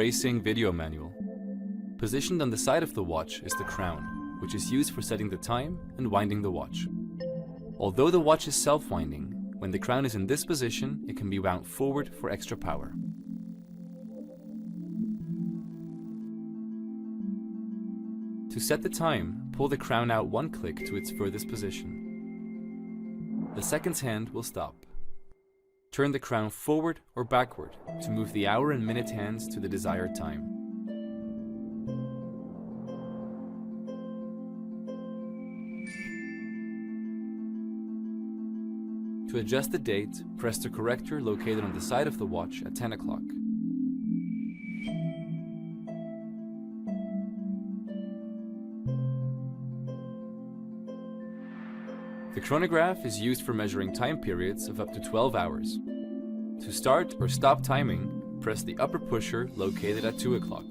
Racing video manual. Positioned on the side of the watch is the crown, which is used for setting the time and winding the watch. Although the watch is self-winding, when the crown is in this position, it can be wound forward for extra power. To set the time, pull the crown out one click to its furthest position. The seconds hand will stop. Turn the crown forward or backward to move the hour and minute hands to the desired time. To adjust the date, press the corrector located on the side of the watch at 10 o'clock. The chronograph is used for measuring time periods of up to 12 hours. To start or stop timing, press the upper pusher located at 2 o'clock.